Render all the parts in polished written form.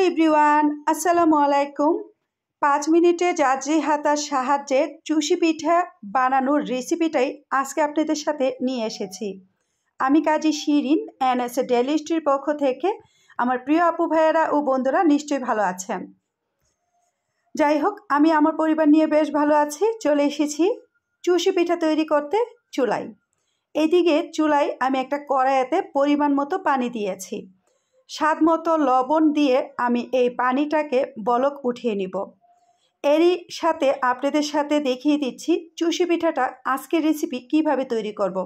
Everyone, আসসালামু আলাইকুম। 5 মিনিটে জাজি হাতার সাহায্যে চুষি পিঠা বানানোর রেসিপিটাই আজকে আপনাদের সাথে নিয়ে এসেছি। আমি কাজী শিরিন, NS ডেইলি হিস্ট্রির পক্ষ থেকে। আমার প্রিয় আপু ভাইয়েরা ও বন্ধুরা নিশ্চয়ই ভালো আছেন। যাই হোক, আমি আমার পরিবার নিয়ে বেশ ভালো আছি। চলে এসেছি চুষি পিঠা তৈরি করতে চুলায়। এদিকে চুলায় আমি একটা কড়াইতে পরিমাণ মতো পানি দিয়েছি। স্বাদ মতো লবণ দিয়ে আমি এই পানিটাকে বলক উঠিয়ে নিব। এরই সাথে আপনাদের সাথে দেখিয়ে দিচ্ছি চুষি পিঠাটা আজকের রেসিপি কিভাবে তৈরি করব।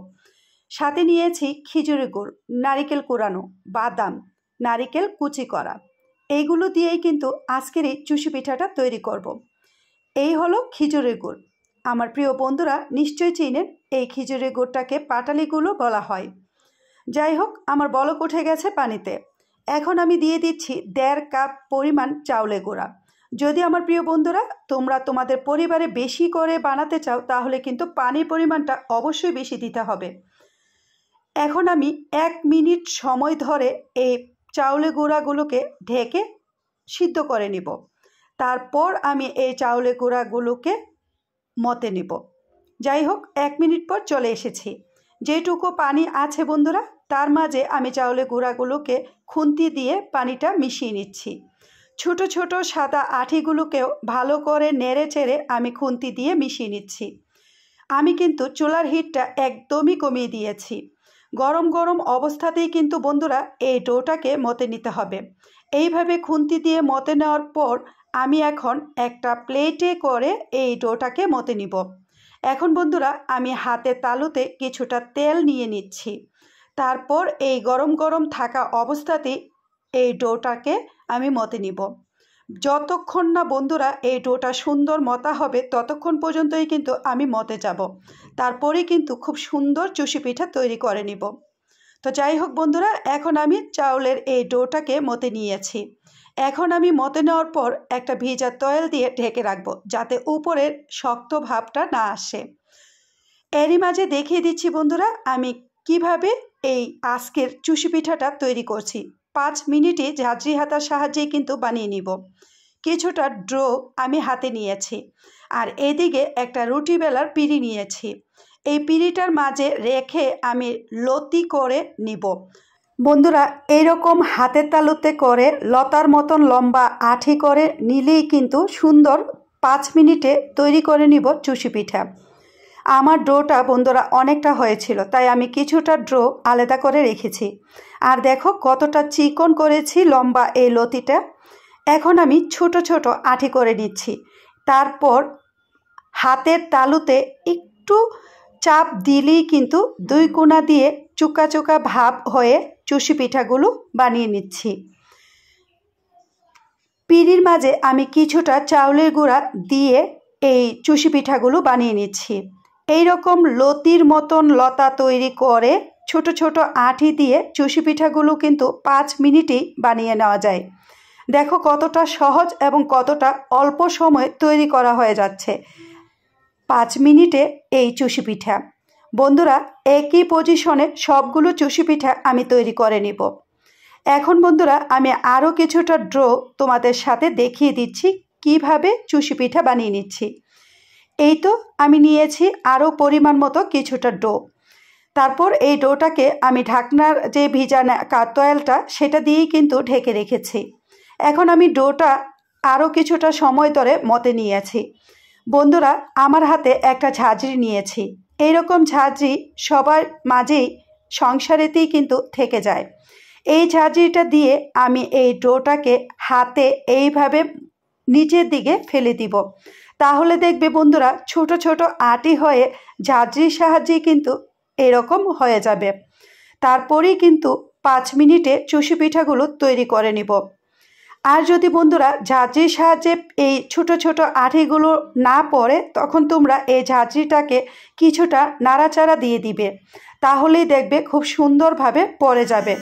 সাথে নিয়েছি খিচুড়ি গুড়, নারিকেল কোরানো, বাদাম, নারিকেল কুচি করা। এইগুলো দিয়েই কিন্তু আজকের এই চুষি পিঠাটা তৈরি করব। এই হলো খিচুড়ি গুড়। আমার প্রিয় বন্ধুরা নিশ্চয়ই চিনেন, এই খিচুড়ি গুড়টাকে পাটালি গুলো বলা হয়। যাই হোক, আমার বলক উঠে গেছে পানিতে। এখন আমি দিয়ে দিচ্ছি 1.5 কাপ পরিমাণ চাউলের গুঁড়া। যদি আমার প্রিয় বন্ধুরা তোমরা তোমাদের পরিবারে বেশি করে বানাতে চাও তাহলে কিন্তু পানির পরিমাণটা অবশ্যই বেশি দিতে হবে। এখন আমি 1 মিনিট সময় ধরে এই চাউলের গুঁড়াগুলোকে ঢেকে সিদ্ধ করে নিব। তারপর আমি এই চাউলের গুঁড়াগুলোকে মতে নিব। যাই হোক, 1 মিনিট পর চলে এসেছি। যেটুকু পানি আছে বন্ধুরা, তার মাঝে আমি চাউলের গুঁড়াগুলোকে খুন্তি দিয়ে পানিটা মিশিয়ে নিচ্ছি। ছোট ছোট সাদা আঠিগুলোকেও ভালো করে নেড়ে চেড়ে আমি খুন্তি দিয়ে মিশিয়ে নিচ্ছি। আমি কিন্তু চুলার হিটটা একদমই কমিয়ে দিয়েছি। গরম গরম অবস্থাতেই কিন্তু বন্ধুরা এই ডোটাকে মতে নিতে হবে। এইভাবে খুন্তি দিয়ে মতে নেওয়ার পর আমি এখন একটা প্লেটে করে এই ডোটাকে মতে নিব। এখন বন্ধুরা আমি হাতের তালুতে কিছুটা তেল নিয়ে নিচ্ছি। তারপর এই গরম গরম থাকা অবস্থাতেই এই ডোটাকে আমি মতে নিব। যতক্ষণ না বন্ধুরা এই ডোটা সুন্দর মতা হবে ততক্ষণ পর্যন্তই কিন্তু আমি মতে যাব। তারপরেই কিন্তু খুব সুন্দর চুষি পিঠা তৈরি করে নিব। তো যাই হোক বন্ধুরা, এখন আমি চাউলের এই ডোটাকে মতে নিয়েছি। এখন আমি মতে নেওয়ার পর একটা ভিজা তয়েল দিয়ে ঢেকে রাখবো, যাতে উপরের শক্ত ভাবটা না আসে। এরই মাঝে দেখিয়ে দিচ্ছি বন্ধুরা আমি কিভাবে এই আজকের চুষি পিঠাটা তৈরি করছি। 5 মিনিটে ঝাঁঝরি হাতার সাহায্যেই কিন্তু বানিয়ে নিব। কিছুটা ডো আমি হাতে নিয়েছি, আর এদিকে একটা রুটি বেলার পিঁড়ি নিয়েছি। এই পিঁড়িটার মাঝে রেখে আমি লতি করে নিব। বন্ধুরা এইরকম হাতের তালুতে করে লতার মতন লম্বা আঠি করে নিলেই কিন্তু সুন্দর 5 মিনিটে তৈরি করে নিব চুষি পিঠা। আমার ডোটা বন্ধুরা অনেকটা হয়েছিল, তাই আমি কিছুটা ডো আলাদা করে রেখেছি। আর দেখো কতটা চিকন করেছি লম্বা এই লতিটা। এখন আমি ছোট ছোট আঠি করে নিচ্ছি। তারপর হাতের তালুতে একটু চাপ দিলেই কিন্তু 2 কোণা দিয়ে চুকা চুকা ভাব হয়ে চুষি পিঠাগুলো বানিয়ে নিচ্ছি। পিঁড়ির মাঝে আমি কিছুটা চাউলের গুঁড়া দিয়ে এই চুষি পিঠাগুলো বানিয়ে নিচ্ছি। এই রকম লতির মতন লতা তৈরি করে ছোট ছোট আঠি দিয়ে চুষি পিঠাগুলো কিন্তু 5 মিনিটেই বানিয়ে নেওয়া যায়। দেখো কতটা সহজ এবং কতটা অল্প সময়ে তৈরি করা হয়ে যাচ্ছে 5 মিনিটে এই চুষি পিঠা। বন্ধুরা একই পজিশনে সবগুলো চুষি পিঠা আমি তৈরি করে নিব। এখন বন্ধুরা আমি আরও কিছুটা ডো তোমাদের সাথে দেখিয়ে দিচ্ছি কিভাবে চুষি পিঠা বানিয়ে নিচ্ছি। এই তো আমি নিয়েছি আরও পরিমাণ মতো কিছুটা ডো। তারপর এই ডোটাকে আমি ঢাকনার যে ভিজা তয়েলটা সেটা দিয়েই কিন্তু ঢেকে রেখেছি। এখন আমি ডোটা আরও কিছুটা সময় ধরে মতে নিয়েছি। বন্ধুরা আমার হাতে একটা ঝাঁঝরি নিয়েছি। এইরকম ঝাঁঝরি সবার মাঝেই সংসারেতেই কিন্তু থেকে যায়। এই ঝাঁঝরিটা দিয়ে আমি এই ডোটাকে হাতে এইভাবে নিচের দিকে ফেলে দিব। তাহলে দেখবে বন্ধুরা ছোট ছোট আটি হয়ে ঝাঁঝরির সাহায্যে কিন্তু এরকম হয়ে যাবে। তারপরেই কিন্তু 5 মিনিটে চুষি পিঠাগুলো তৈরি করে নিব। আর যদি বন্ধুরা ঝাঁঝরির সাহায্যে এই ছোট ছোট আঠিগুলো না পড়ে তখন তোমরা এই ঝাঁঝরিটাকে কিছুটা নাড়াচাড়া দিয়ে দিবে, তাহলেই দেখবে খুব সুন্দরভাবে পড়ে যাবে।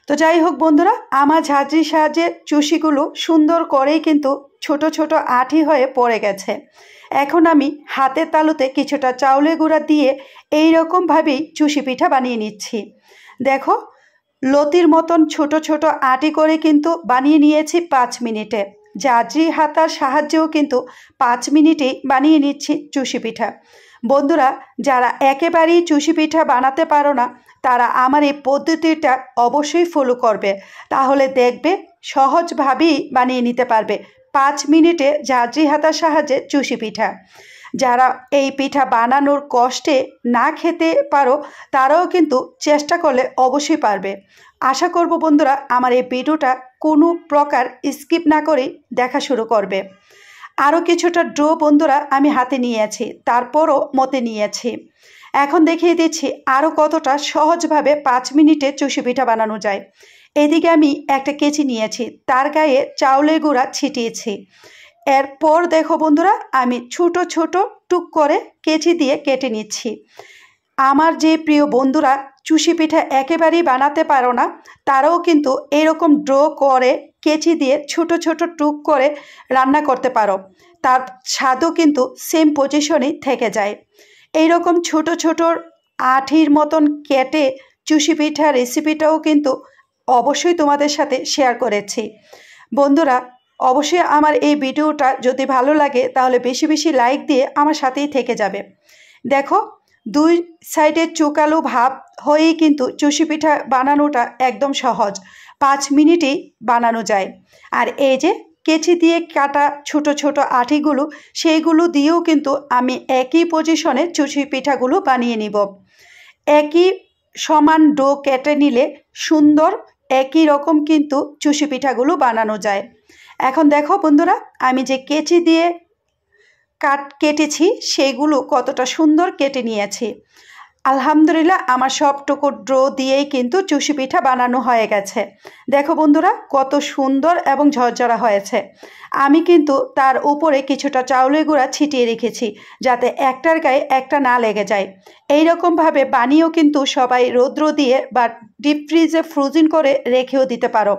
তো যাই হোক বন্ধুরা, আমার ঝাঁঝরির সাহায্যে চুষিগুলো সুন্দর করেই কিন্তু ছোট ছোট আঠি হয়ে পড়ে গেছে। এখন আমি হাতের তালুতে কিছুটা চাউলের গুঁড়া দিয়ে এই রকমভাবেই চুষি পিঠা বানিয়ে নিচ্ছি। দেখো লতির মতন ছোট ছোট আটি করে কিন্তু বানিয়ে নিয়েছি 5 মিনিটে। জাজি হাতার সাহায্যেও কিন্তু 5 মিনিটেই বানিয়ে নিচ্ছি চুষি পিঠা। বন্ধুরা, যারা একেবারেই চুষি পিঠা বানাতে পারো না তারা আমার এই পদ্ধতিটা অবশ্যই ফলো করবে, তাহলে দেখবে সহজভাবেই বানিয়ে নিতে পারবে 5 মিনিটে জাজি হাতার সাহায্যে চুষি পিঠা। যারা এই পিঠা বানানোর কষ্টে না খেতে পারো তারাও কিন্তু চেষ্টা করলে অবশ্যই পারবে। আশা করব বন্ধুরা আমার এই ভিডিওটা কোনো প্রকার স্কিপ না করেই দেখা শুরু করবে। আরও কিছুটা ডো বন্ধুরা আমি হাতে নিয়েছি, তারপরও মতে নিয়েছি। এখন দেখিয়ে দিচ্ছি আরও কতটা সহজভাবে 5 মিনিটে চুষি পিঠা বানানো যায়। এদিকে আমি একটা কেচি নিয়েছি, তার গায়ে চাউলের গুঁড়া ছিটিয়েছি। এরপর দেখো বন্ধুরা আমি ছোট ছোট টুক করে কেচি দিয়ে কেটে নিচ্ছি। আমার যে প্রিয় বন্ধুরা চুষি পিঠা একেবারেই বানাতে পারো না তারাও কিন্তু এরকম ড্র করে কেচি দিয়ে ছোট ছোট টুক করে রান্না করতে পারো, তার স্বাদও কিন্তু সেম পজিশনেই থেকে যায়। এইরকম ছোট ছোট আঠির মতন কেটে চুষি পিঠা রেসিপিটাও কিন্তু অবশ্যই তোমাদের সাথে শেয়ার করেছি। বন্ধুরা, অবশ্যই আমার এই ভিডিওটা যদি ভালো লাগে তাহলে বেশি বেশি লাইক দিয়ে আমার সাথেই থেকে যাবে। দেখো, দুই সাইডের চুকালো ভাব হয়েই কিন্তু চুষি পিঠা বানানোটা একদম সহজ, 5 মিনিটেই বানানো যায়। আর এই যে কেচি দিয়ে কাটা ছোট ছোট আটিগুলো, সেইগুলো দিয়েও কিন্তু আমি একই পজিশনে চুষি পিঠাগুলো বানিয়ে নিব। একই সমান ডো কেটে নিলে সুন্দর একই রকম কিন্তু চুষি পিঠাগুলো বানানো যায়। এখন দেখো বন্ধুরা আমি যে কেচি দিয়ে কেটেছি সেগুলো কতটা সুন্দর কেটে নিয়েছি। আলহামদুলিল্লাহ আমার সবটুকু ড্রো দিয়েই কিন্তু চুষি পিঠা বানানো হয়ে গেছে। দেখো বন্ধুরা কত সুন্দর এবং ঝরঝরা হয়েছে। আমি কিন্তু তার উপরে কিছুটা চাউলের গুঁড়া ছিটিয়ে রেখেছি যাতে একটার গায়ে একটা না লেগে যায়। এই রকমভাবে বানিয়েও কিন্তু সবাই রৌদ্র দিয়ে বা ডিপ ফ্রিজে ফ্রোজেন করে রেখেও দিতে পারো,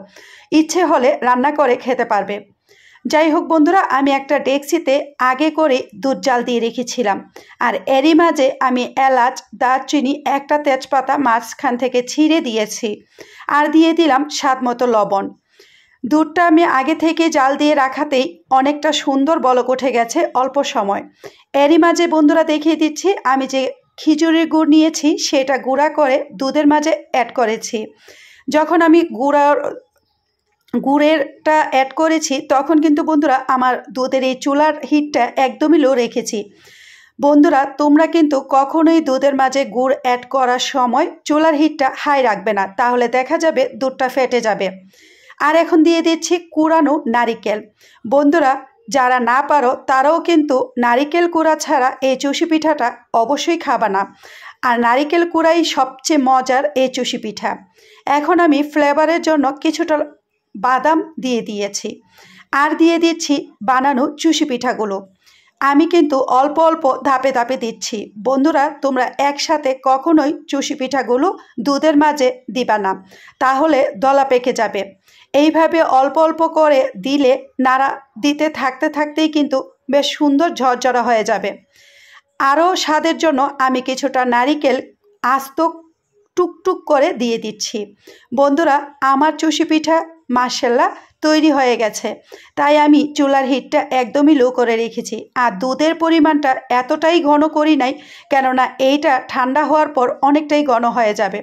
ইচ্ছে হলে রান্না করে খেতে পারবে। যাই হোক বন্ধুরা, আমি একটা ডেকচিতে আগে করে দুধ জাল দিয়ে রেখেছিলাম, আর এরই মাঝে আমি এলাচ, দারচিনি, একটা তেজপাতা মাঝখান থেকে ছিঁড়ে দিয়েছি, আর দিয়ে দিলাম স্বাদ মতো লবণ। দুধটা আমি আগে থেকে জাল দিয়ে রাখাতেই অনেকটা সুন্দর বলক উঠে গেছে অল্প সময়। এরই মাঝে বন্ধুরা দেখিয়ে দিচ্ছি আমি যে খিচুড়ির গুড় নিয়েছি সেটা গুঁড়া করে দুধের মাঝে অ্যাড করেছি। যখন আমি গুড়েরটা অ্যাড করেছি তখন কিন্তু বন্ধুরা আমার দুধের এই চুলার হিটটা একদমই লো রেখেছি। বন্ধুরা তোমরা কিন্তু কখনোই দুধের মাঝে গুড় অ্যাড করার সময় চুলার হিটটা হাই রাখবে না, তাহলে দেখা যাবে দুধটা ফেটে যাবে। আর এখন দিয়ে দিচ্ছি কুড়ানো নারিকেল। বন্ধুরা যারা না পারো তারাও কিন্তু নারিকেল কুড়া ছাড়া এই চুষি পিঠাটা অবশ্যই খাবা না, আর নারিকেল কুড়াই সবচেয়ে মজার এই চুষি পিঠা। এখন আমি ফ্লেভারের জন্য কিছুটা বাদাম দিয়ে দিয়েছি, আর দিয়ে দিচ্ছি বানানো চুষি পিঠাগুলো। আমি কিন্তু অল্প অল্প ধাপে ধাপে দিচ্ছি। বন্ধুরা তোমরা একসাথে কখনোই চুষি পিঠাগুলো দুধের মাঝে দিবা না, তাহলে দলা পেকে যাবে। এইভাবে অল্প অল্প করে দিলে নাড়া দিতে থাকতে থাকতেই কিন্তু বেশ সুন্দর ঝরঝরা হয়ে যাবে। আরও স্বাদের জন্য আমি কিছুটা নারিকেল আস্ত টুকটুক করে দিয়ে দিচ্ছি। বন্ধুরা আমার চুষি পিঠা মাশাআল্লাহ তৈরি হয়ে গেছে, তাই আমি চুলার হিটটা একদমই লো করে রেখেছি। আর দুধের পরিমাণটা এতটাই ঘন করি নাই, কেননা এইটা ঠান্ডা হওয়ার পর অনেকটাই ঘন হয়ে যাবে।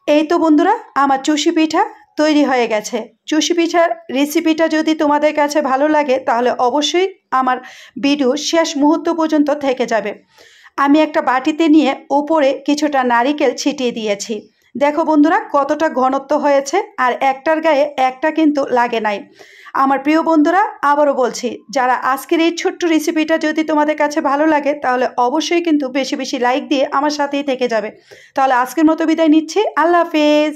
এই তো বন্ধুরা আমার চুষি পিঠা তৈরি হয়ে গেছে। চুষি পিঠার রেসিপিটা যদি তোমাদের কাছে ভালো লাগে তাহলে অবশ্যই আমার ভিডিও শেষ মুহূর্ত পর্যন্ত থেকে যাবে। আমি একটা বাটিতে নিয়ে উপরে কিছুটা নারিকেল ছিটিয়ে দিয়েছি। দেখো বন্ধুরা কতটা ঘনত্ব হয়েছে, আর একটার গায়ে একটা কিন্তু লাগে নাই। আমার প্রিয় বন্ধুরা আবারও বলছি, যারা আজকের এই ছোট্ট রেসিপিটা যদি তোমাদের কাছে ভালো লাগে তাহলে অবশ্যই কিন্তু বেশি বেশি লাইক দিয়ে আমার সাথেই থেকে যাবে। তাহলে আজকের মতো বিদায় নিচ্ছি, আল্লাহ হাফেজ।